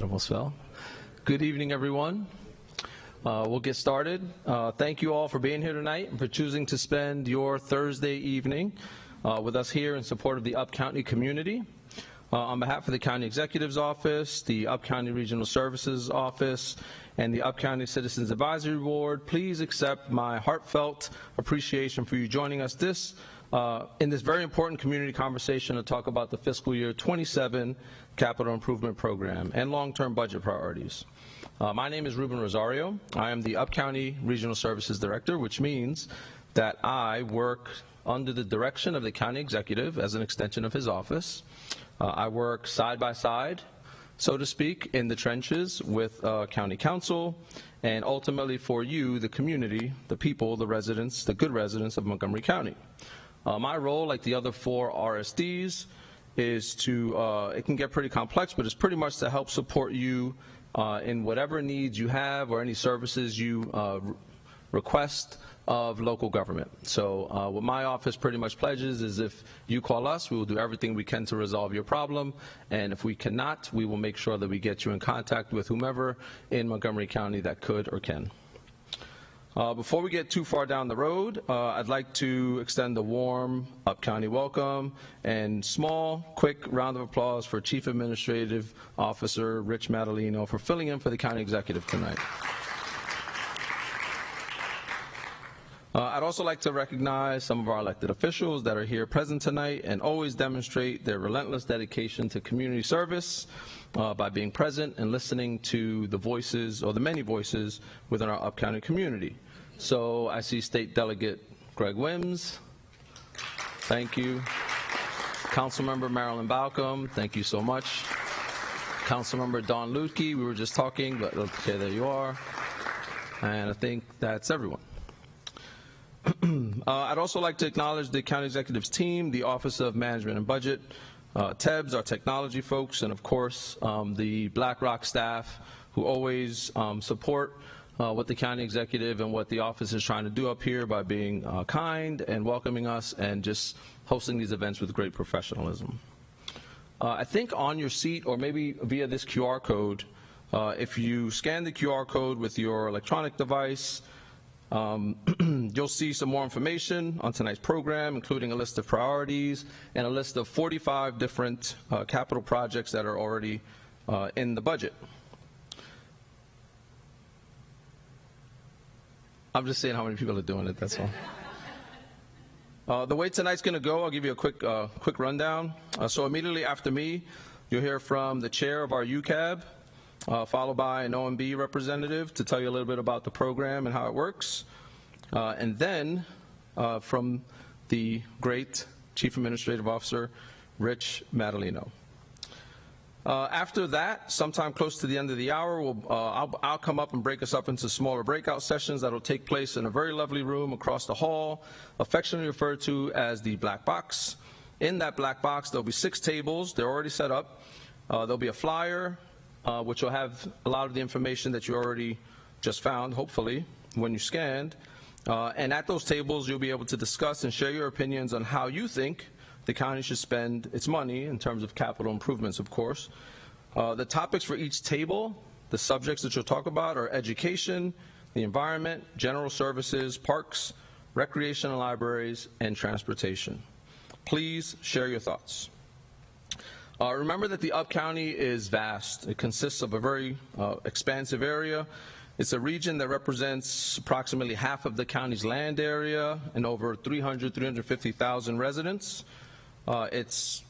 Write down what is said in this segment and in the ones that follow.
That almost fell. Good evening, everyone. We'll get started. Thank you all for being here tonight and for choosing to spend your Thursday evening with us here in support of the Up-County community. On behalf of the County Executive's Office, the Up-County Regional Services Office, and the Up-County Citizens Advisory Board, please accept my heartfelt appreciation for you joining us in this very important community conversation to talk about the fiscal year 27 capital improvement program and long-term budget priorities. My name is Ruben Rosario. I am the Up-County Regional Services Director, which means that I work under the direction of the County Executive as an extension of his office. I work side by side, so to speak, in the trenches with County Council and ultimately for you, the community, the people, the residents, the good residents of Montgomery County. My role, like the other four RSDs, is to, it can get pretty complex, but it's pretty much to help support you in whatever needs you have or any services you request of local government. So what my office pretty much pledges is if you call us, we will do everything we can to resolve your problem, and if we cannot, we will make sure that we get you in contact with whomever in Montgomery County that could or can. Before we get too far down the road, I'd like to extend a warm Up-County welcome and small, quick round of applause for Chief Administrative Officer Rich Madalino for filling in for the County Executive tonight. I'd also like to recognize some of our elected officials that are here present tonight and always demonstrate their relentless dedication to community service by being present and listening to the voices, or the many voices, within our Up-County community. So I see State Delegate Greg Wims. Thank you. Councilmember Marilyn Balcom, thank you so much. Councilmember Dawn Lutke, we were just talking, but okay, there you are. And I think that's everyone. I'd also like to acknowledge the County Executive's team, the Office of Management and Budget, TEBS, our technology folks, and of course the BlackRock staff who always support what the County Executive and what the office is trying to do up here by being kind and welcoming us and just hosting these events with great professionalism. I think on your seat, or maybe via this QR code, if you scan the QR code with your electronic device, you'll see some more information on tonight's program, including a list of priorities and a list of 45 different capital projects that are already in the budget. I'm just saying how many people are doing it, that's all. The way tonight's going to go, I'll give you a quick rundown. So immediately after me, you'll hear from the chair of our UCAB, followed by an OMB representative to tell you a little bit about the program and how it works. And then from the great Chief Administrative Officer, Rich Madalino. After that, sometime close to the end of the hour, I'll come up and break us up into smaller breakout sessions that will take place in a very lovely room across the hall, affectionately referred to as the Black Box. In that Black Box, there'll be 6 tables. They're already set up. There'll be a flyer, which will have a lot of the information that you already just found, hopefully, when you scanned. And at those tables, you'll be able to discuss and share your opinions on how you think the county should spend its money in terms of capital improvements, of course. The topics for each table, the subjects that you'll talk about, are education, the environment, general services, parks, recreation and libraries, and transportation. Please share your thoughts. Remember that the Up-County is vast. It consists of a very expansive area. It's a region that represents approximately half of the county's land area and over 350,000 residents. It's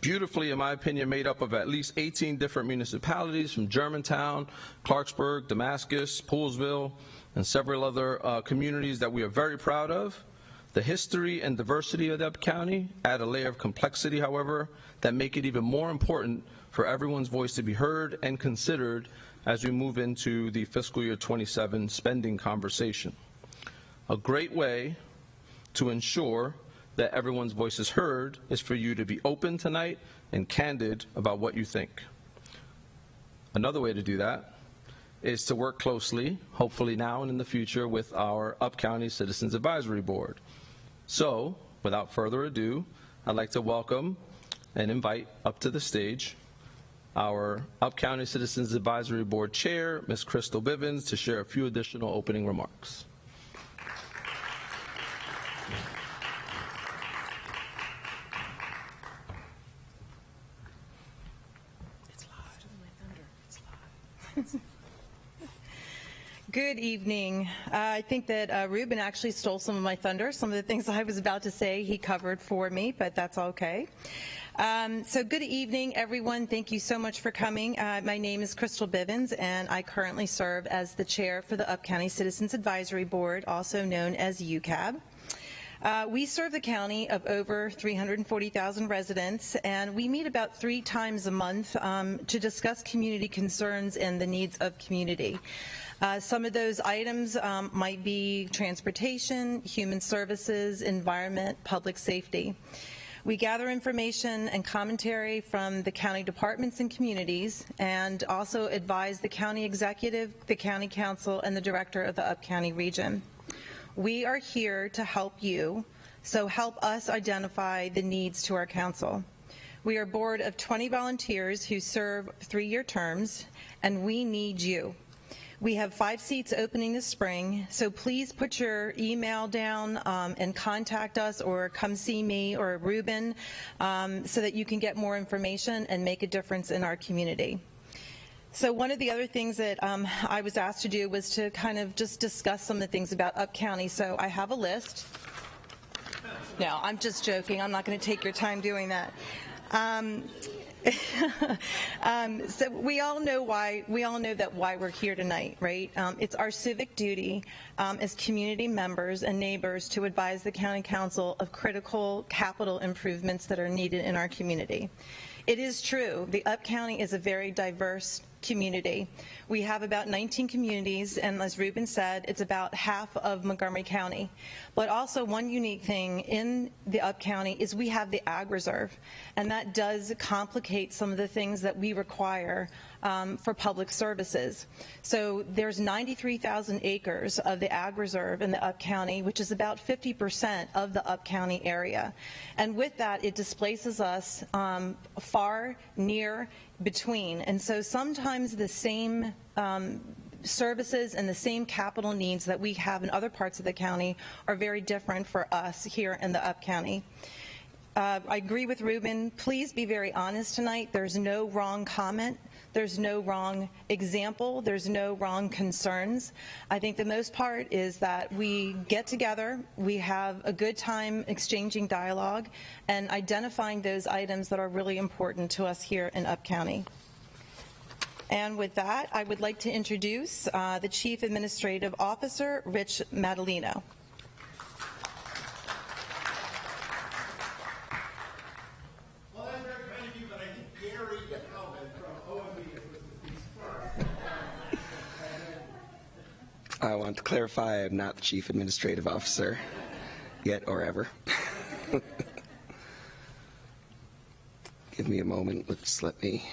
beautifully, in my opinion, made up of at least 18 different municipalities from Germantown, Clarksburg, Damascus, Poolesville, and several other communities that we are very proud of. The history and diversity of the Up-County add a layer of complexity, however, that make it even more important for everyone's voice to be heard and considered as we move into the fiscal year 27 spending conversation. A great way to ensure that everyone's voice is heard is for you to be open tonight and candid about what you think. Another way to do that is to work closely, hopefully now and in the future, with our Up-County Citizens Advisory Board. So, without further ado, I'd like to welcome and invite up to the stage our Up County Citizens Advisory Board Chair, Ms. Crystal Bivens, to share a few additional opening remarks. Good evening. I think that Ruben actually stole some of my thunder. Some of the things I was about to say he covered for me, but that's okay. So good evening, everyone. Thank you so much for coming. My name is Crystal Bivens, and I currently serve as the chair for the Up County Citizens Advisory Board, also known as UCAB. We serve the county of over 340,000 residents, and we meet about 3 times a month to discuss community concerns and the needs of community. Some of those items might be transportation, human services, environment, public safety. We gather information and commentary from the county departments and communities, and also advise the county executive, the county council, and the director of the Up County region. We are here to help you, so help us identify the needs to our council. We are a board of 20 volunteers who serve 3-year terms, and we need you. We have 5 seats opening this spring, so please put your email down and contact us, or come see me or Ruben so that you can get more information and make a difference in our community. So one of the other things that I was asked to do was to kind of just discuss some of the things about Up County. So I have a list. No, I'm just joking. I'm not going to take your time doing that. So we all know why we're here tonight, right? It's our civic duty as community members and neighbors to advise the county council of critical capital improvements that are needed in our community. It is true, the Up County is a very diverse community. We have about 19 communities, and as Ruben said, it's about half of Montgomery County. But also one unique thing in the Up County is we have the Ag Reserve, and that does complicate some of the things that we require for public services. So there's 93,000 acres of the Ag Reserve in the Up County, which is about 50% of the Up County area. And with that, it displaces us far, near, between. And so sometimes the same services and the same capital needs that we have in other parts of the county are very different for us here in the Up County. I agree with Ruben. Please be very honest tonight. There's no wrong comment. There's no wrong example. There's no wrong concerns. I think the most part is that we get together, we have a good time exchanging dialogue and identifying those items that are really important to us here in Up County. And with that, I would like to introduce the Chief Administrative Officer, Rich Madalino. I want to clarify I'm not the Chief Administrative Officer, yet or ever. Give me a moment, just let me.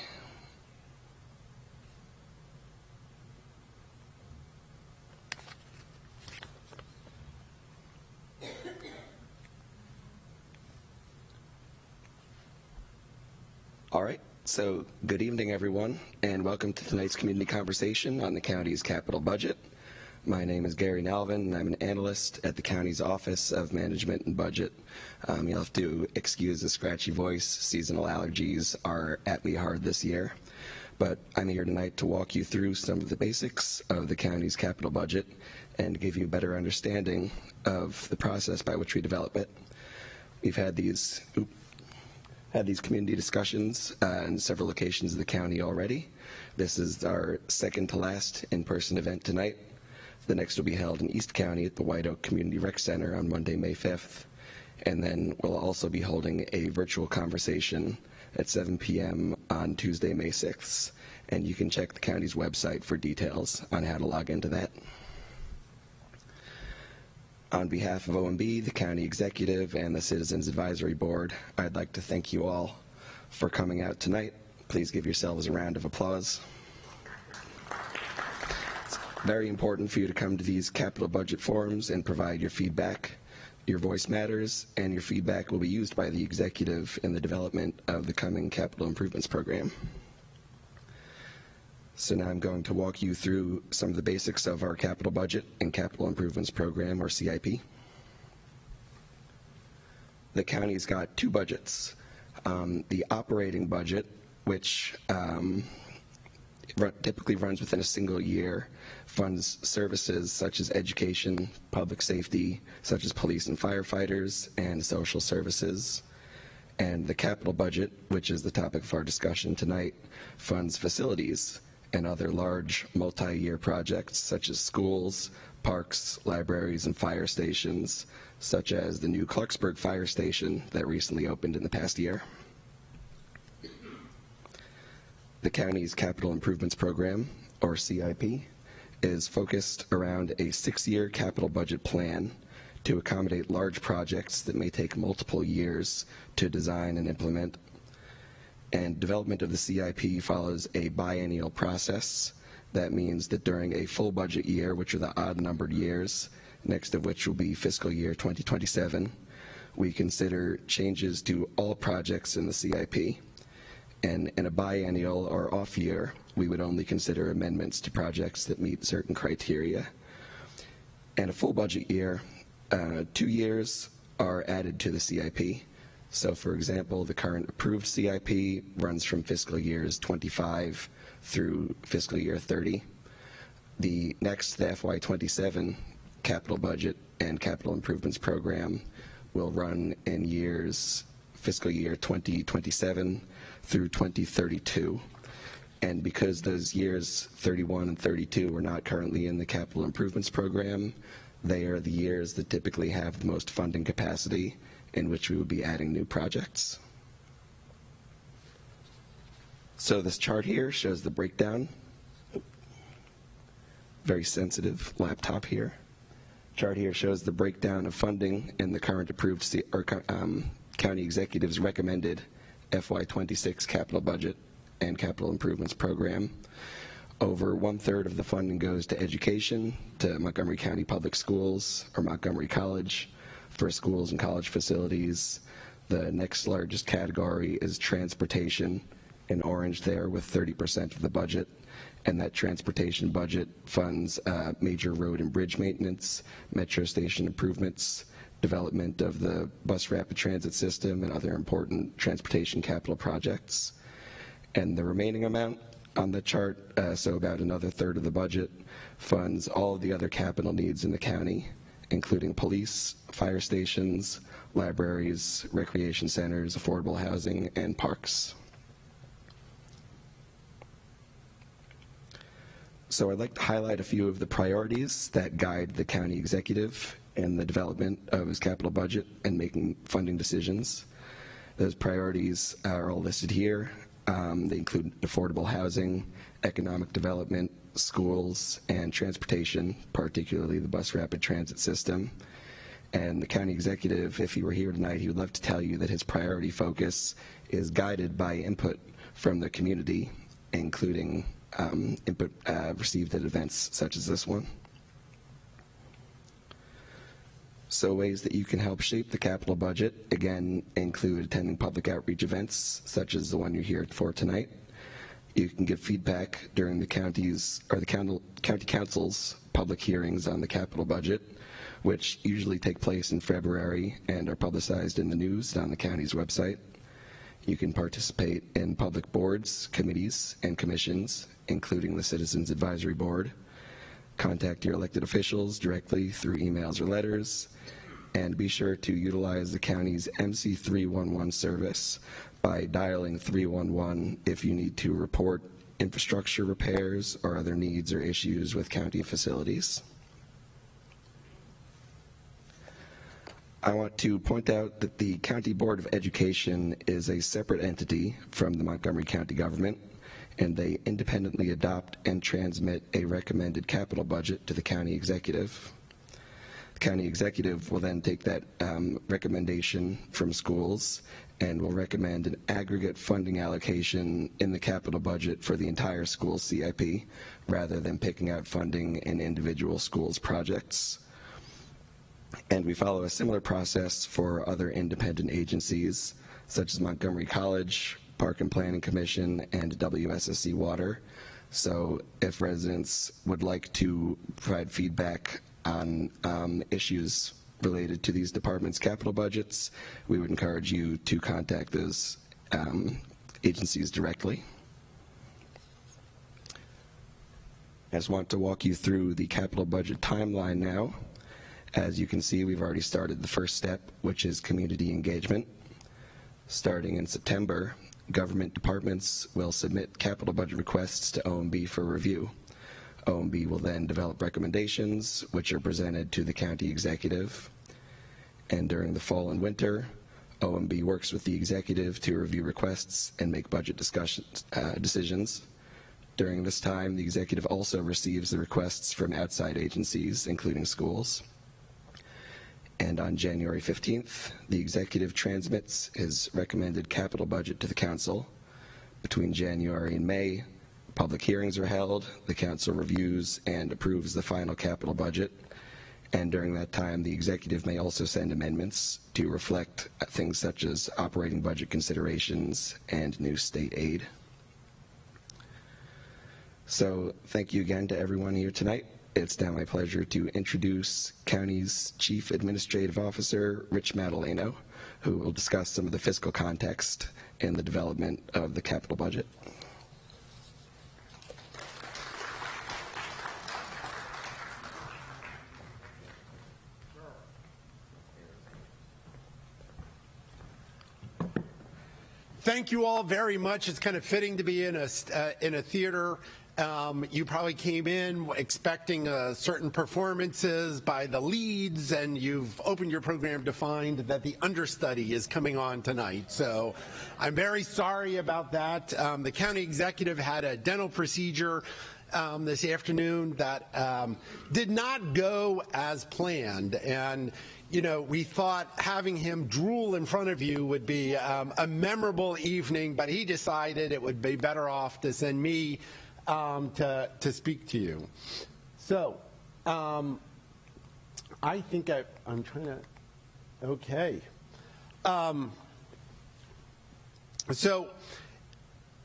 All right, so good evening everyone, and welcome to tonight's community conversation on the county's capital budget. My name is Gary Nalvin, and I'm an analyst at the county's Office of Management and Budget. You'll have to excuse the scratchy voice. Seasonal allergies are at me hard this year. But I'm here tonight to walk you through some of the basics of the county's capital budget and give you a better understanding of the process by which we develop it. We've had these community discussions in several locations of the county already. This is our second to last in-person event tonight. The next will be held in East County at the White Oak Community Rec Center on Monday, May 5th. And then we'll also be holding a virtual conversation at 7 p.m. on Tuesday, May 6th. And you can check the county's website for details on how to log into that. On behalf of OMB, the County Executive, and the Citizens Advisory Board, I'd like to thank you all for coming out tonight. Please give yourselves a round of applause. Very important for you to come to these capital budget forums and provide your feedback. Your voice matters, and your feedback will be used by the executive in the development of the coming capital improvements program. So now I'm going to walk you through some of the basics of our capital budget and capital improvements program, or CIP. The county's got two budgets. The operating budget, which typically runs within a single year, funds services such as education, public safety, such as police and firefighters, and social services. And the capital budget, which is the topic of our discussion tonight, funds facilities and other large multi-year projects such as schools, parks, libraries, and fire stations, such as the new Clarksburg Fire Station that recently opened in the past year. The county's capital improvements program, or CIP, is focused around a 6-year capital budget plan to accommodate large projects that may take multiple years to design and implement. And development of the CIP follows a biennial process. That means that during a full budget year, which are the odd-numbered years, next of which will be fiscal year 2027, we consider changes to all projects in the CIP. And in a biennial or off year, we would only consider amendments to projects that meet certain criteria. And a full budget year, 2 years are added to the CIP. So for example, the current approved CIP runs from fiscal years 25 through fiscal year 30. The FY27 capital budget and capital improvements program will run in years fiscal year 2027 through 2032. And because those years 31 and 32 are not currently in the capital improvements program, they are the years that typically have the most funding capacity in which we would be adding new projects. So this chart here shows the breakdown. Very sensitive laptop here. Chart here shows the breakdown of funding in the current approved county executive's recommended FY26 capital budget and capital improvements program. Over 1/3 of the funding goes to education, to Montgomery County Public Schools or Montgomery College for schools and college facilities. The next largest category is transportation, in orange there, with 30% of the budget. And that transportation budget funds major road and bridge maintenance, metro station improvements, development of the bus rapid transit system, and other important transportation capital projects. And the remaining amount on the chart, so about another 1/3 of the budget, funds all of the other capital needs in the county, including police, fire stations, libraries, recreation centers, affordable housing, and parks. So I'd like to highlight a few of the priorities that guide the county executive in the development of his capital budget and making funding decisions. Those priorities are all listed here. They include affordable housing, economic development, schools, and transportation, particularly the bus rapid transit system. And the county executive, if he were here tonight, he would love to tell you that his priority focus is guided by input from the community, including input received at events such as this one. So ways that you can help shape the capital budget, again, include attending public outreach events, such as the one you're here for tonight. You can give feedback during the county's, or the county council's public hearings on the capital budget, which usually take place in February and are publicized in the news and on the county's website. You can participate in public boards, committees, and commissions, including the Citizens Advisory Board. Contact your elected officials directly through emails or letters, and be sure to utilize the county's MC 311 service by dialing 311 if you need to report infrastructure repairs or other needs or issues with county facilities. I want to point out that the County Board of Education is a separate entity from the Montgomery County government, and they independently adopt and transmit a recommended capital budget to the county executive. The county executive will then take that recommendation from schools and will recommend an aggregate funding allocation in the capital budget for the entire school CIP, rather than picking out funding in individual schools' projects. And we follow a similar process for other independent agencies, such as Montgomery College, Park and Planning Commission, and WSSC Water. So if residents would like to provide feedback on issues related to these departments' capital budgets, we would encourage you to contact those agencies directly. I just want to walk you through the capital budget timeline now. As you can see, we've already started the first step, which is community engagement. Starting in September, government departments will submit capital budget requests to OMB for review. OMB will then develop recommendations, which are presented to the county executive. And during the fall and winter, OMB works with the executive to review requests and make budget decisions. During this time, the executive also receives the requests from outside agencies, including schools. And on January 15th, the executive transmits his recommended capital budget to the council. Between January and May, public hearings are held, the council reviews and approves the final capital budget. And during that time, the executive may also send amendments to reflect things such as operating budget considerations and new state aid. So thank you again to everyone here tonight. It's now my pleasure to introduce County's Chief Administrative Officer, Rich Madaleno, who will discuss some of the fiscal context and the development of the capital budget. Thank you all very much. It's kind of fitting to be in a theater. You probably came in expecting certain performances by the leads, and you've opened your program to find that the understudy is coming on tonight. So I'm very sorry about that. The county executive had a dental procedure this afternoon that did not go as planned, and you know, we thought having him drool in front of you would be a memorable evening, but he decided it would be better off to send me to speak to you. So I think I'm trying to, okay. So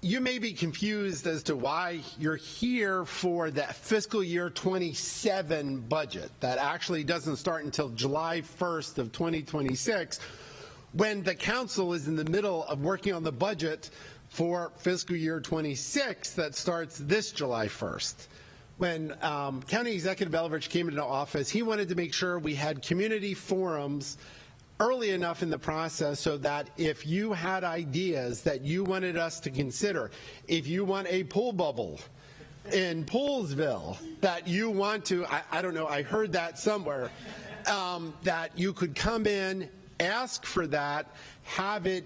you may be confused as to why you're here for that fiscal year 27 budget that actually doesn't start until July 1st of 2026, when the council is in the middle of working on the budget for fiscal year 26 that starts this July 1st. When County Executive Eldridge came into office, he wanted to make sure we had community forums early enough in the process so that if you had ideas that you wanted us to consider, if you want a pool bubble in Poolsville, that you want to, I don't know, I heard that somewhere, that you could come in, ask for that, have it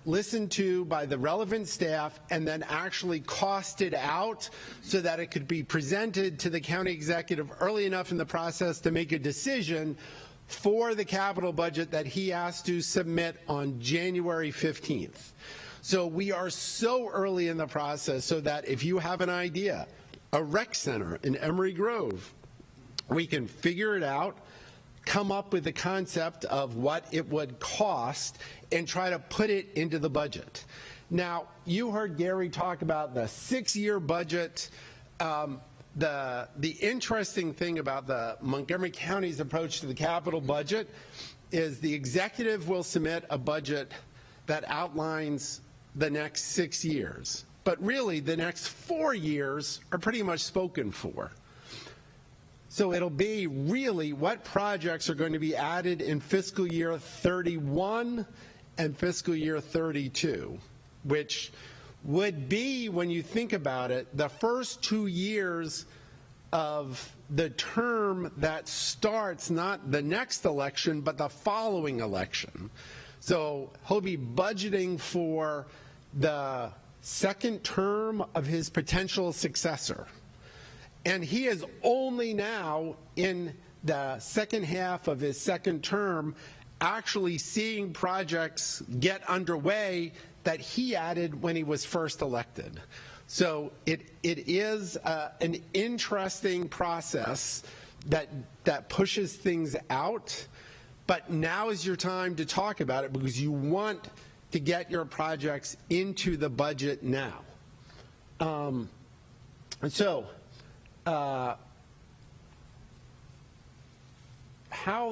listened to by the relevant staff, and then actually costed out so that it could be presented to the county executive early enough in the process to make a decision for the capital budget that he has to submit on January 15th. So we are so early in the process so that if you have an idea, a rec center in Emery Grove, we can figure it out, come up with the concept of what it would cost, and try to put it into the budget. Now, you heard Gary talk about the 6-year budget. The interesting thing about the Montgomery County's approach to the capital budget is the executive will submit a budget that outlines the next 6 years, but really the next 4 years are pretty much spoken for. So it'll be really what projects are going to be added in fiscal year 31 and fiscal year 32, which would be, when you think about it, the first 2 years of the term that starts not the next election, but the following election. So he'll be budgeting for the second term of his potential successor. And he is only now in the second half of his second term actually seeing projects get underway that he added when he was first elected. So it is an interesting process that pushes things out, but now is your time to talk about it because you want to get your projects into the budget now. How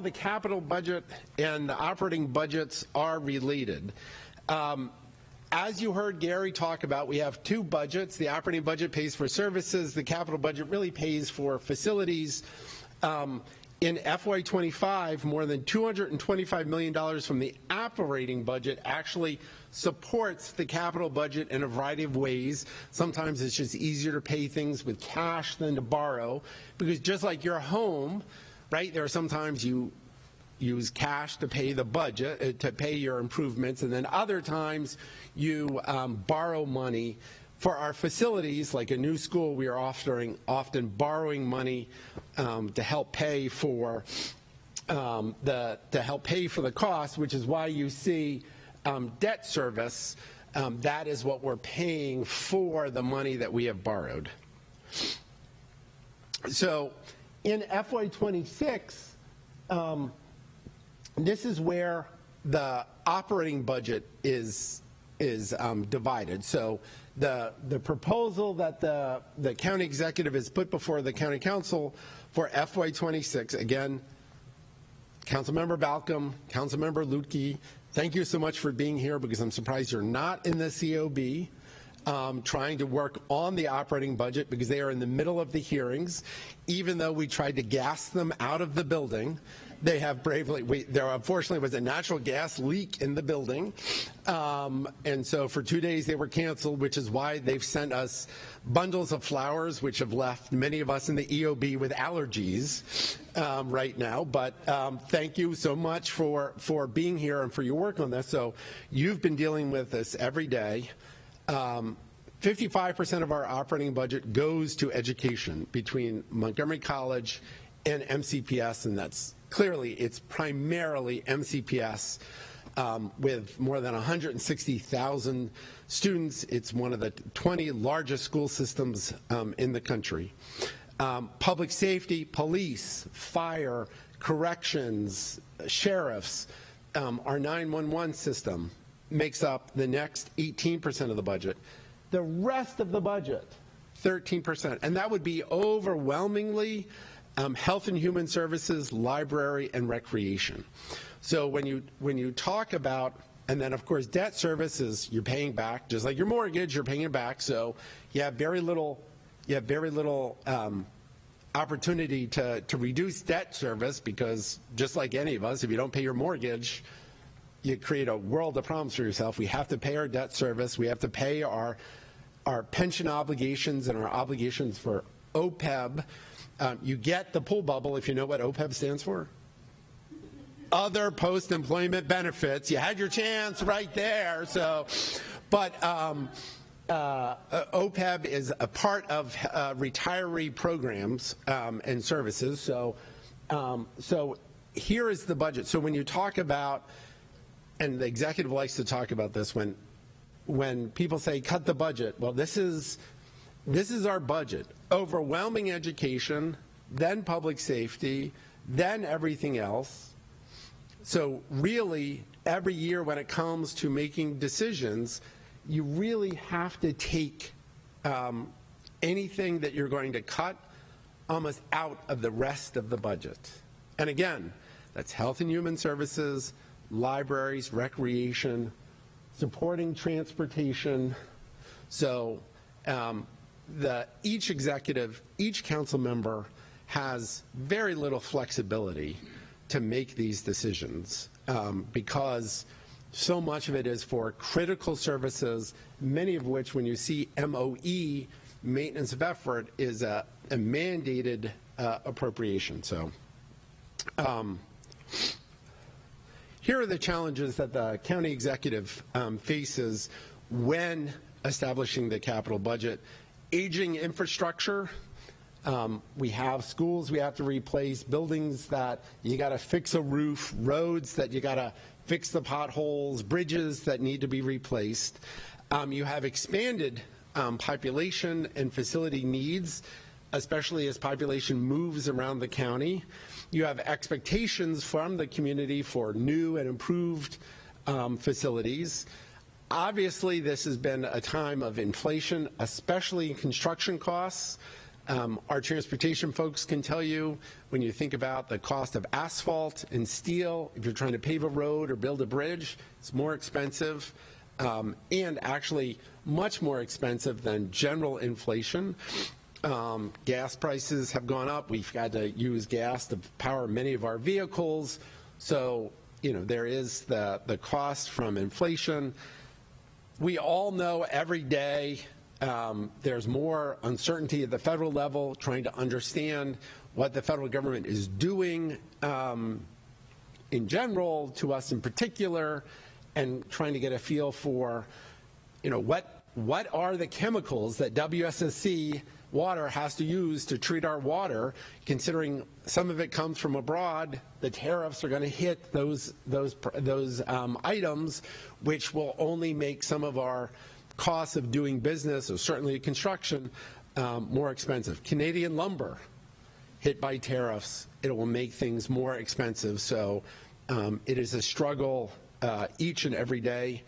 the capital budget and the operating budgets are related. As you heard Gary talk about, we have two budgets. The operating budget pays for services. The capital budget really pays for facilities. In FY25, more than $225 million from the operating budget actually supports the capital budget in a variety of ways. Sometimes it's just easier to pay things with cash than to borrow, because just like your home, right, there are sometimes you use cash to pay the budget, to pay your improvements, and then other times you borrow money. For our facilities, like a new school, we are often borrowing money to help pay for the cost, which is why you see debt service. That is what we're paying for the money that we have borrowed. So in FY26, this is where the operating budget is divided. So the proposal that the county executive has put before the county council for FY26, again, Councilmember Balcom, Councilmember Lutke, thank you so much for being here, because I'm surprised you're not in the COB trying to work on the operating budget, because they are in the middle of the hearings. Even though we tried to gas them out of the building, they have bravely, there unfortunately was a natural gas leak in the building. And so for 2 days they were canceled, which is why they've sent us bundles of flowers, which have left many of us in the EOB with allergies right now. But thank you so much for being here and for your work on this. So you've been dealing with this every day. 55% of our operating budget goes to education between Montgomery College and MCPS, and that's clearly, it's primarily MCPS with more than 160,000 students. It's one of the 20 largest school systems in the country. Public safety, police, fire, corrections, sheriffs, our 911 system makes up the next 18% of the budget. The rest of the budget, 13%, and that would be overwhelmingly health and human services, library, and recreation. So when you talk about, and then of course debt service you're paying back, just like your mortgage, you're paying it back. So you have very little opportunity to reduce debt service, because just like any of us, if you don't pay your mortgage, you create a world of problems for yourself. We have to pay our debt service. We have to pay our pension obligations and our obligations for OPEB. You get the pool bubble if you know what OPEB stands for. Other post-employment benefits. You had your chance right there. So, but OPEB is a part of retiree programs and services. So, so here is the budget. So when you talk about, and the executive likes to talk about this, when people say cut the budget, well, this is our budget. Overwhelming education, then public safety, then everything else. So really, every year when it comes to making decisions, you really have to take anything that you're going to cut almost out of the rest of the budget. And again, that's health and human services, libraries, recreation, supporting transportation. So each executive, each council member has very little flexibility to make these decisions because so much of it is for critical services, many of which, when you see MOE, maintenance of effort, is a mandated appropriation. So here are the challenges that the county executive faces when establishing the capital budget. Aging infrastructure. We have schools we have to replace, buildings that you got to fix a roof, roads that you got to fix the potholes, bridges that need to be replaced. You have expanded population and facility needs, especially as population moves around the county. You have expectations from the community for new and improved facilities. Obviously, this has been a time of inflation, especially in construction costs. Our transportation folks can tell you, when you think about the cost of asphalt and steel, if you're trying to pave a road or build a bridge, it's more expensive, and actually much more expensive than general inflation. Gas prices have gone up. We've got to use gas to power many of our vehicles. So, there is the cost from inflation. We all know every day there's more uncertainty at the federal level, trying to understand what the federal government is doing in general, to us in particular, and trying to get a feel for, what are the chemicals that WSSC Water has to use to treat our water, considering some of it comes from abroad. The tariffs are going to hit those items, which will only make some of our costs of doing business, or certainly construction, more expensive. Canadian lumber hit by tariffs, it will make things more expensive. So it is a struggle each and every day.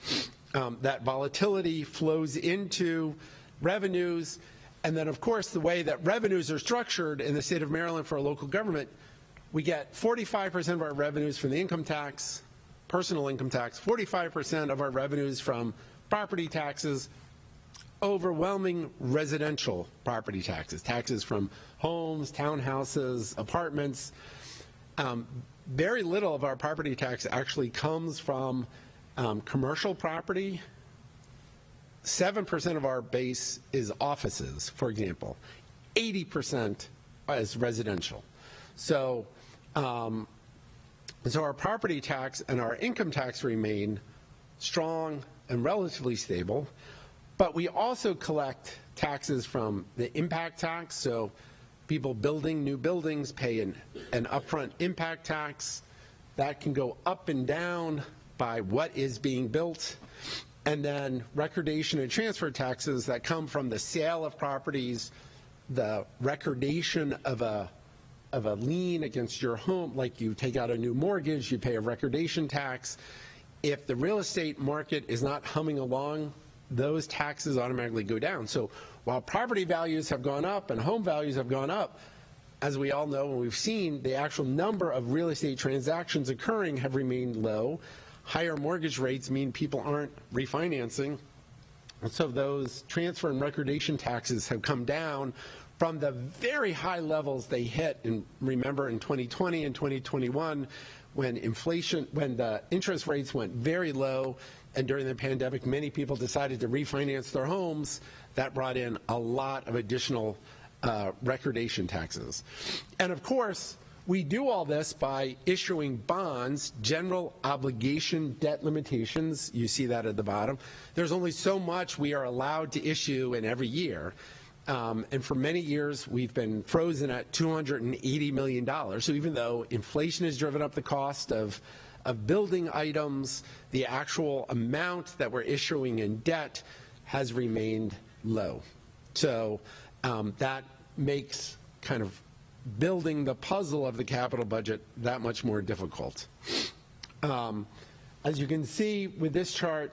That volatility flows into revenues. And then, of course, the way that revenues are structured in the state of Maryland for a local government, we get 45% of our revenues from the income tax, personal income tax, 45% of our revenues from property taxes, overwhelming residential property taxes, taxes from homes, townhouses, apartments. Very little of our property tax actually comes from commercial property. 7% of our base is offices, for example. 80% is residential. So, so our property tax and our income tax remain strong and relatively stable, but we also collect taxes from the impact tax. So people building new buildings pay an upfront impact tax. That can go up and down by what is being built. And then recordation and transfer taxes that come from the sale of properties, the recordation of a lien against your home, like you take out a new mortgage, you pay a recordation tax. If the real estate market is not humming along, those taxes automatically go down. So while property values have gone up and home values have gone up, as we all know and we've seen, the actual number of real estate transactions occurring have remained low. Higher mortgage rates mean people aren't refinancing. And so those transfer and recordation taxes have come down from the very high levels they hit, and remember in 2020 and 2021, when the interest rates went very low, and during the pandemic, many people decided to refinance their homes. That brought in a lot of additional recordation taxes. And of course, we do all this by issuing bonds, general obligation debt limitations. You see that at the bottom. There's only so much we are allowed to issue in every year. And for many years, we've been frozen at $280 million. So even though inflation has driven up the cost of building items, the actual amount that we're issuing in debt has remained low. So that makes kind of building the puzzle of the capital budget that much more difficult. As you can see with this chart,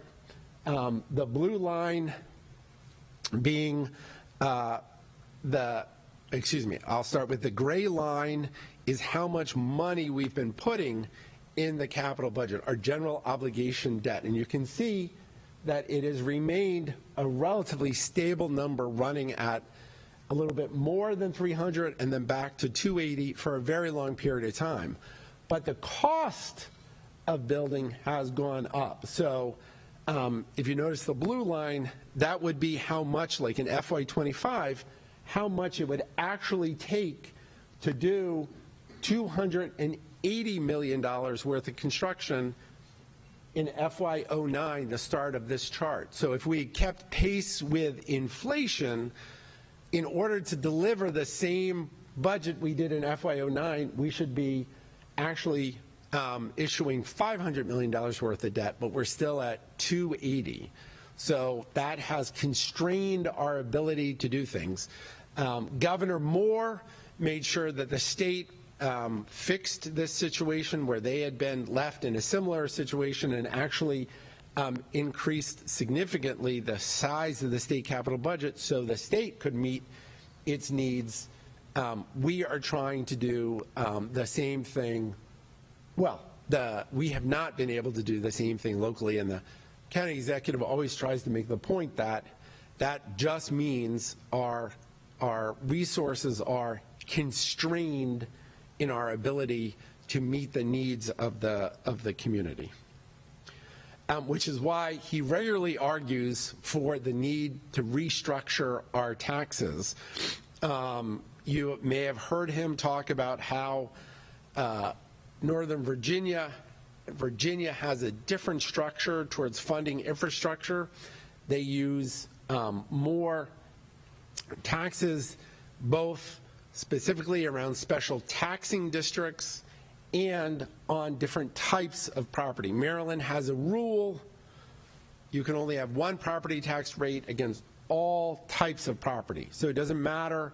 the blue line being I'll start with the gray line is how much money we've been putting in the capital budget, our general obligation debt. And you can see that it has remained a relatively stable number, running at a little bit more than 300 and then back to 280 for a very long period of time. But the cost of building has gone up. So if you notice the blue line, that would be how much, like in FY25, how much it would actually take to do $280 million worth of construction in FY09, the start of this chart. So if we kept pace with inflation, in order to deliver the same budget we did in FY09, we should be actually issuing $500 million worth of debt, but we're still at 280. So that has constrained our ability to do things. Governor Moore made sure that the state fixed this situation where they had been left in a similar situation, and actually increased significantly the size of the state capital budget so the state could meet its needs. We are trying to do the same thing. Well, we have not been able to do the same thing locally, and the county executive always tries to make the point that that just means our resources are constrained in our ability to meet the needs of the community. Which is why he regularly argues for the need to restructure our taxes. You may have heard him talk about how Northern Virginia has a different structure towards funding infrastructure. They use more taxes, both specifically around special taxing districts and on different types of property. Maryland has a rule: you can only have one property tax rate against all types of property. So it doesn't matter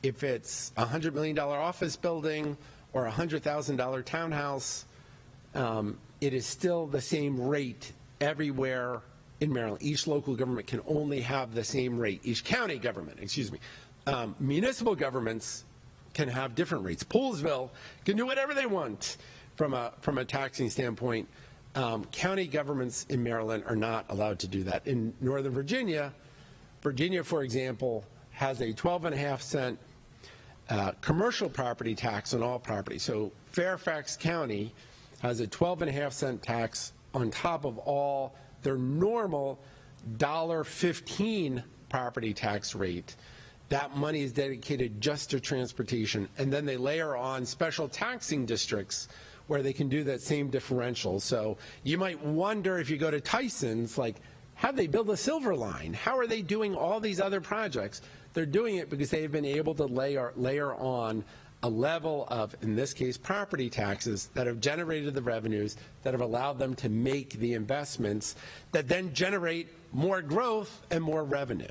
if it's a $100 million office building or a $100,000 townhouse, it is still the same rate everywhere in Maryland. Each local government can only have the same rate. Each county government, excuse me. Municipal governments can have different rates. Poolsville can do whatever they want from a taxing standpoint. County governments in Maryland are not allowed to do that. In Northern Virginia, for example, has a 12.5-cent commercial property tax on all property. So Fairfax County has a 12.5-cent tax on top of all their normal $1.15 property tax rate. That money is dedicated just to transportation, and then they layer on special taxing districts where they can do that same differential. So you might wonder, if you go to Tyson's, like, how'd they build a Silver Line? How are they doing all these other projects? They're doing it because they've been able to layer on a level of, in this case, property taxes that have generated the revenues, that have allowed them to make the investments that then generate more growth and more revenue.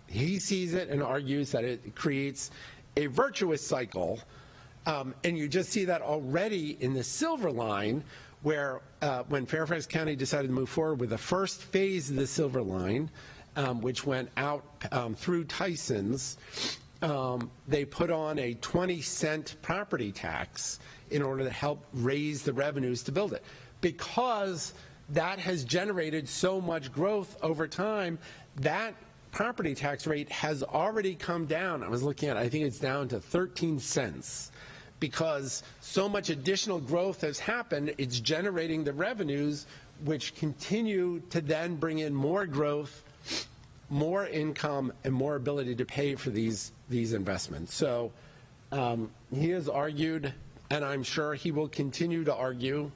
He sees it and argues that it creates a virtuous cycle, and you just see that already in the Silver Line, where when Fairfax County decided to move forward with the first phase of the Silver Line, which went out through Tyson's, they put on a 20-cent property tax in order to help raise the revenues to build it. Because that has generated so much growth over time, that property tax rate has already come down. I was looking at it, I think it's down to 13 cents. Because so much additional growth has happened, it's generating the revenues which continue to then bring in more growth, more income, and more ability to pay for these investments. So he has argued, and I'm sure he will continue to argue.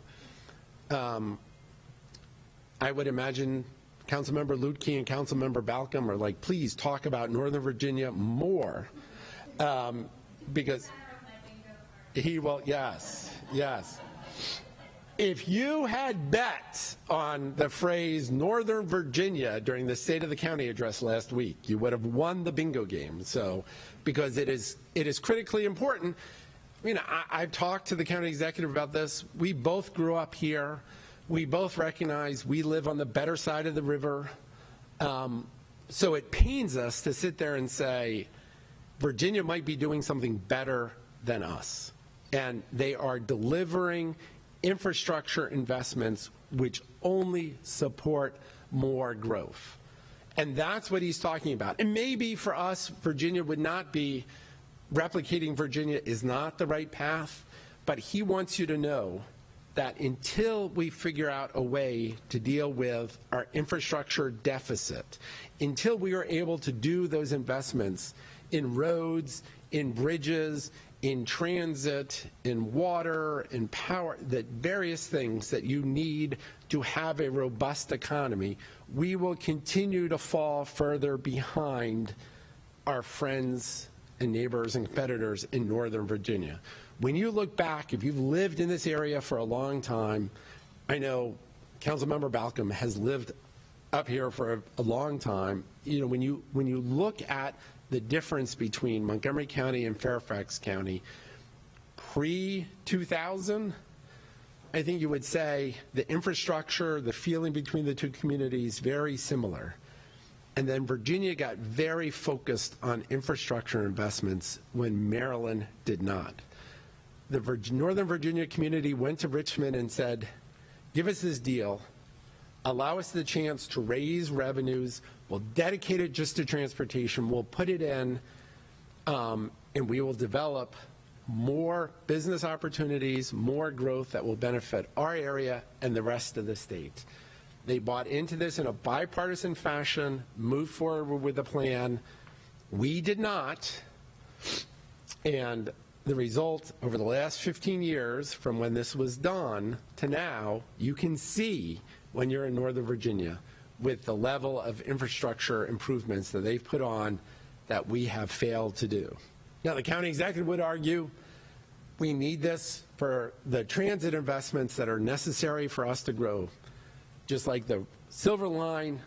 I would imagine Councilmember Lutke and Councilmember Balcom are like, please talk about Northern Virginia more, because he will. Yes. If you had bet on the phrase Northern Virginia during the State of the County address last week, you would have won the bingo game. So, because it is critically important. You know, I've talked to the county executive about this. We both grew up here. We both recognize we live on the better side of the river. So it pains us to sit there and say, Virginia might be doing something better than us. And they are delivering infrastructure investments which only support more growth. And that's what he's talking about. And maybe for us, Virginia would not be, replicating Virginia is not the right path, but he wants you to know that until we figure out a way to deal with our infrastructure deficit, until we are able to do those investments in roads, in bridges, in transit, in water, in power, that various things that you need to have a robust economy, we will continue to fall further behind our friends and neighbors and competitors in Northern Virginia. When you look back, if you've lived in this area for a long time, I know Councilmember Balcom has lived up here for a long time. You know, when you look at the difference between Montgomery County and Fairfax County, pre-2000, I think you would say the infrastructure, the feeling between the two communities, very similar. And then Virginia got very focused on infrastructure investments when Maryland did not. The Northern Virginia community went to Richmond and said, give us this deal, allow us the chance to raise revenues, we'll dedicate it just to transportation, we'll put it in, and we will develop more business opportunities, more growth that will benefit our area and the rest of the state. They bought into this in a bipartisan fashion, moved forward with a plan. We did not. And the result over the last 15 years, from when this was done to now, you can see when you're in Northern Virginia with the level of infrastructure improvements that they've put on that we have failed to do. Now, the county executive would argue we need this for the transit investments that are necessary for us to grow. Just like the Silver Line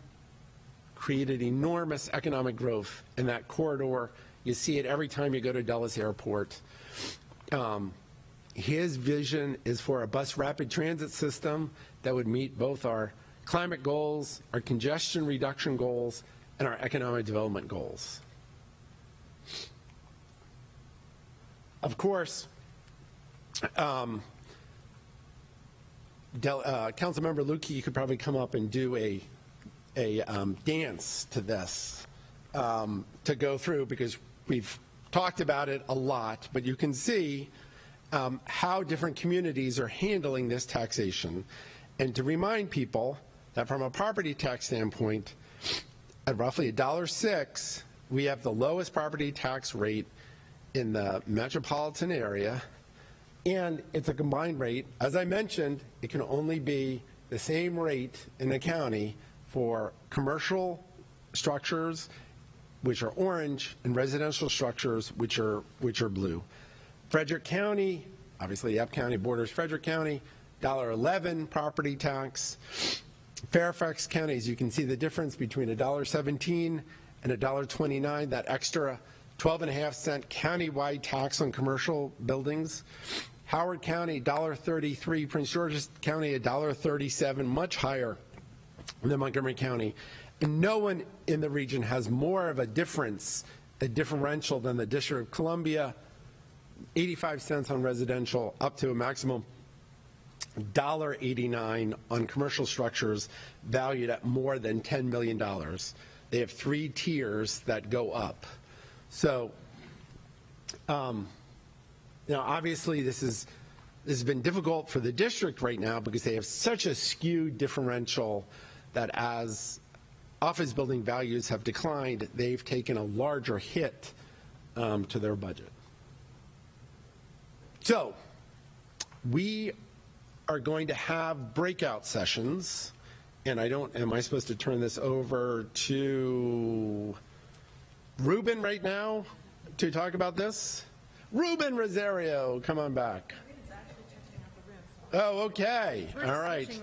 created enormous economic growth in that corridor. You see it every time you go to Dulles Airport. His vision is for a bus rapid transit system that would meet both our climate goals, our congestion reduction goals, and our economic development goals. Of course, Councilmember Lukey, you could probably come up and do a dance to this to go through, because we've talked about it a lot, but you can see how different communities are handling this taxation. And to remind people that from a property tax standpoint, at roughly $1.06, we have the lowest property tax rate in the metropolitan area, and it's a combined rate. As I mentioned, it can only be the same rate in the county for commercial structures, which are orange, and residential structures, which are blue. Frederick County, obviously Ebb County borders Frederick County, $1.11 property tax. Fairfax County, as you can see the difference between $1.17 and $1.29, that extra 12.5-cent countywide tax on commercial buildings. Howard County, $1.33. Prince George's County, $1.37, much higher than Montgomery County. And no one in the region has more of a differential than the District of Columbia, 85 cents on residential, up to a maximum $1.89 on commercial structures valued at more than $10 million. They have 3 tiers that go up. So, obviously this has been difficult for the district right now because they have such a skewed differential that as office building values have declined, they've taken a larger hit to their budget. So, we are going to have breakout sessions, and am I supposed to turn this over to Ruben right now to talk about this? Ruben Rosario, come on back. Oh, okay. All right.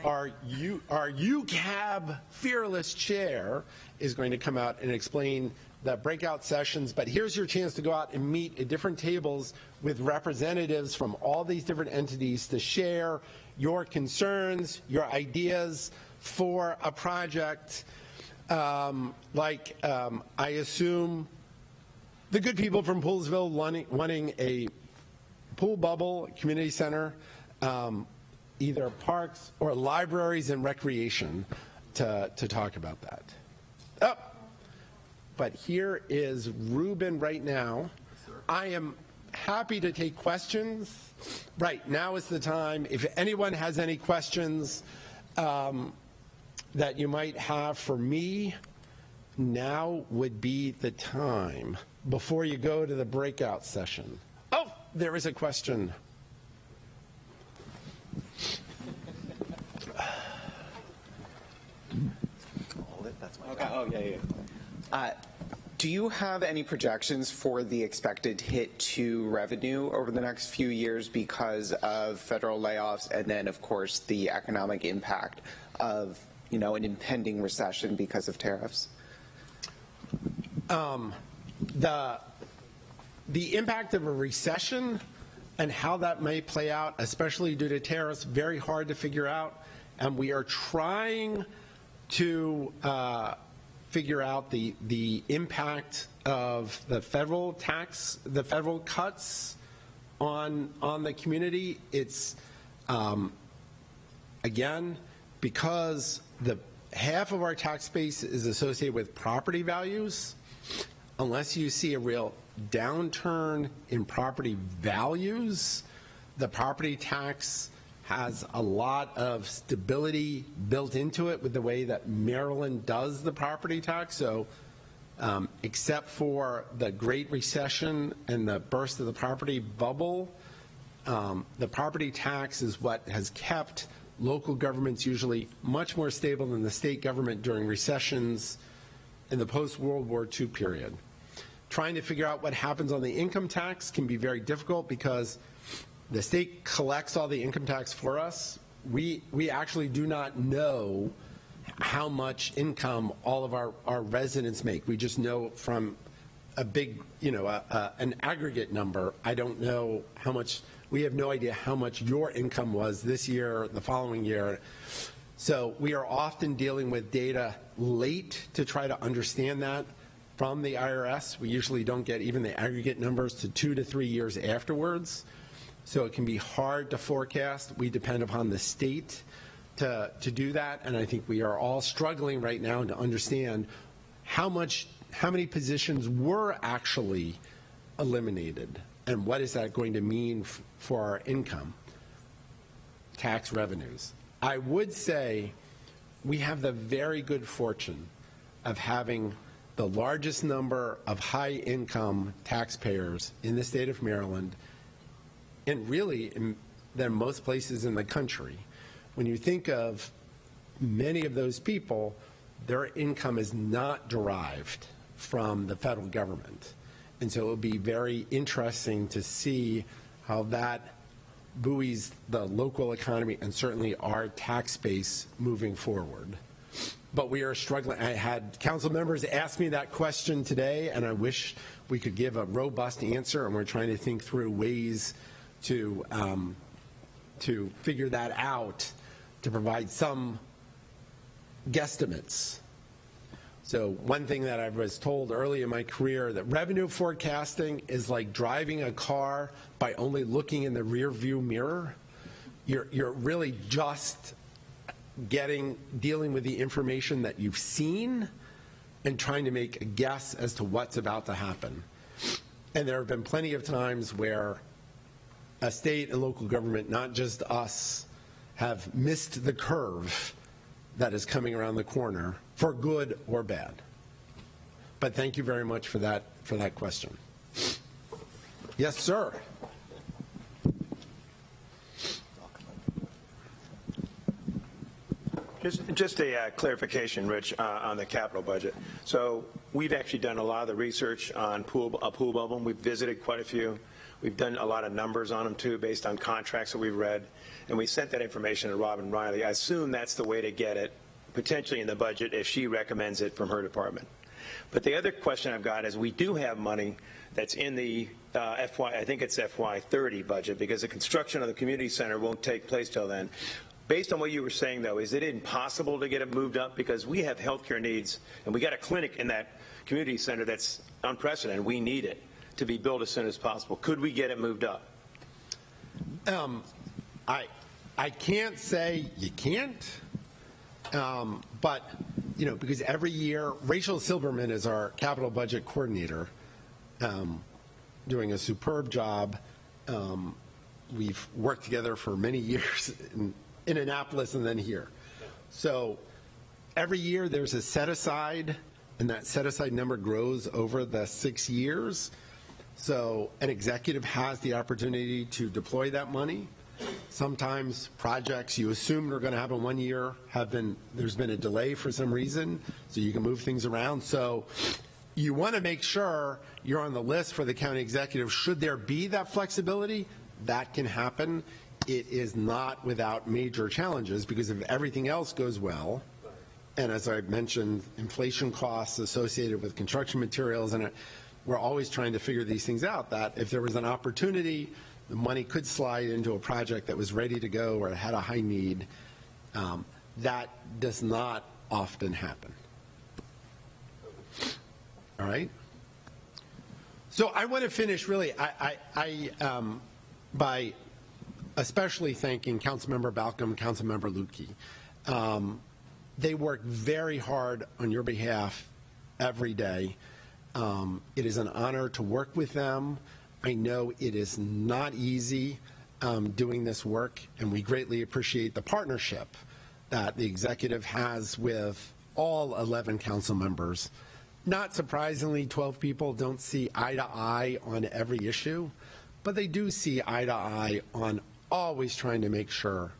Our UCAB fearless chair is going to come out and explain the breakout sessions, but here's your chance to go out and meet at different tables with representatives from all these different entities to share your concerns, your ideas for a project. I assume the good people from Poolsville wanting a pool bubble community center, either parks or libraries and recreation to talk about that. Oh, but here is Ruben right now. I am happy to take questions. Right, now is the time. If anyone has any questions that you might have for me, now would be the time before you go to the breakout session. Oh, there is a question. Okay. Oh, yeah. Do you have any projections for the expected hit to revenue over the next few years because of federal layoffs, and then, of course, the economic impact of an impending recession because of tariffs? The impact of a recession and how that may play out, especially due to tariffs, very hard to figure out. And we are trying to figure out the impact of the federal tax, the federal cuts on the community. It's, again, because half of our tax base is associated with property values, unless you see a real downturn in property values, the property tax has a lot of stability built into it with the way that Maryland does the property tax. So except for the Great Recession and the burst of the property bubble, the property tax is what has kept local governments usually much more stable than the state government during recessions in the post-World War II period. Trying to figure out what happens on the income tax can be very difficult because the state collects all the income tax for us. We actually do not know how much income all of our residents make. We just know from a big, an aggregate number. I don't know how much, we have no idea how much your income was this year, the following year. So we are often dealing with data late to try to understand that from the IRS. We usually don't get even the aggregate numbers to 2 to 3 years afterwards. So it can be hard to forecast. We depend upon the state to do that. And I think we are all struggling right now to understand how many positions were actually eliminated and what is that going to mean for our income, tax revenues. I would say we have the very good fortune of having the largest number of high-income taxpayers in the state of Maryland, and really than most places in the country. When you think of many of those people, their income is not derived from the federal government. And so it will be very interesting to see how that buoys the local economy and certainly our tax base moving forward. But we are struggling. I had council members ask me that question today, and I wish we could give a robust answer, and we're trying to think through ways to figure that out, to provide some guesstimates. So one thing that I was told early in my career, that revenue forecasting is like driving a car by only looking in the rear view mirror. You're really just dealing with the information that you've seen and trying to make a guess as to what's about to happen. And there have been plenty of times where a state and local government, not just us, have missed the curve that is coming around the corner, for good or bad. But thank you very much for that question. Yes, sir. Just a clarification, Rich, on the capital budget. So we've actually done a lot of the research on a pool bubble. We've visited quite a few. We've done a lot of numbers on them, too, based on contracts that we've read. And we sent that information to Robin Riley. I assume that's the way to get it, potentially in the budget, if she recommends it from her department. But the other question I've got is we do have money that's in the I think it's FY30 budget, because the construction of the community center won't take place till then. Based on what you were saying, though, is it impossible to get it moved up? Because we have healthcare needs, and we got a clinic in that community center that's unprecedented. We need it to be built as soon as possible. Could we get it moved up? I can't say you can't, but because every year, Rachel Silberman is our capital budget coordinator, doing a superb job. We've worked together for many years in Annapolis and then here. So every year there's a set aside, and that set aside number grows over the 6 years. So an executive has the opportunity to deploy that money. Sometimes projects you assume are going to happen 1 year there's been a delay for some reason, so you can move things around. So you want to make sure you're on the list for the county executive. Should there be that flexibility, that can happen. It is not without major challenges, because if everything else goes well, and as I mentioned, inflation costs associated with construction materials, and we're always trying to figure these things out, that if there was an opportunity the money could slide into a project that was ready to go or had a high need. That does not often happen. All right? So I want to finish really by especially thanking Councilmember Balcom, Councilmember Lukey. They work very hard on your behalf every day. It is an honor to work with them. I know it is not easy doing this work, and we greatly appreciate the partnership that the executive has with all 11 council members. Not surprisingly, 12 people don't see eye to eye on every issue, but they do see eye to eye on always trying to make sure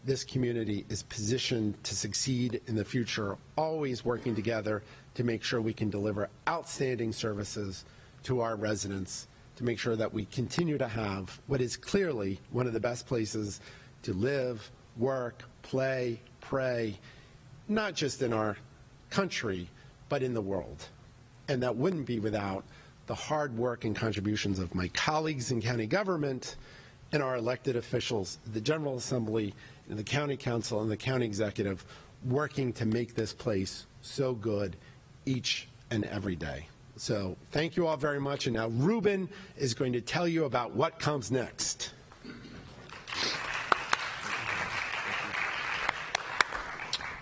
this community is positioned to succeed in the future, always working together to make sure we can deliver outstanding services to our residents, to make sure that we continue to have what is clearly one of the best places to live, work, play, pray, not just in our country, but in the world. And that wouldn't be without the hard work and contributions of my colleagues in county government and our elected officials, the General Assembly, and the County Council and the County Executive, working to make this place so good each and every day. So thank you all very much. And now Ruben is going to tell you about what comes next.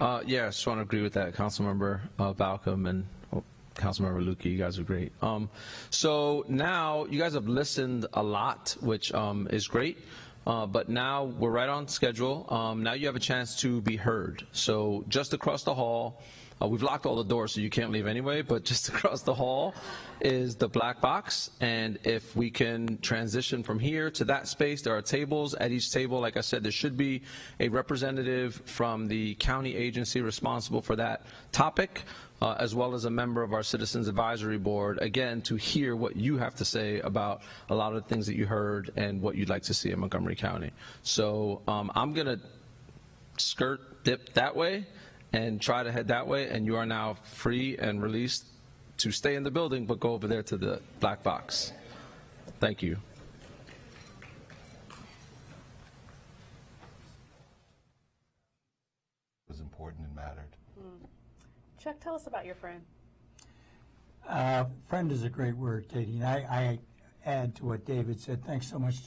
Yeah, I just want to agree with that, Councilmember Balcom and Councilmember Lukey. You guys are great. So now you guys have listened a lot, which is great. But now we're right on schedule. Now you have a chance to be heard. So just across the hall, we've locked all the doors so you can't leave anyway, but just across the hall is the black box. And if we can transition from here to that space, there are tables. At each table, like I said, there should be a representative from the county agency responsible for that topic, as well as a member of our Citizens Advisory Board, again, to hear what you have to say about a lot of the things that you heard and what you'd like to see in Montgomery County. So I'm going to dip that way and try to head that way, and you are now free and released to stay in the building, but go over there to the black box. Thank you. It was important and mattered. Chuck, tell us about your friend. Friend is a great word, Katie. And I add to what David said. Thanks so much to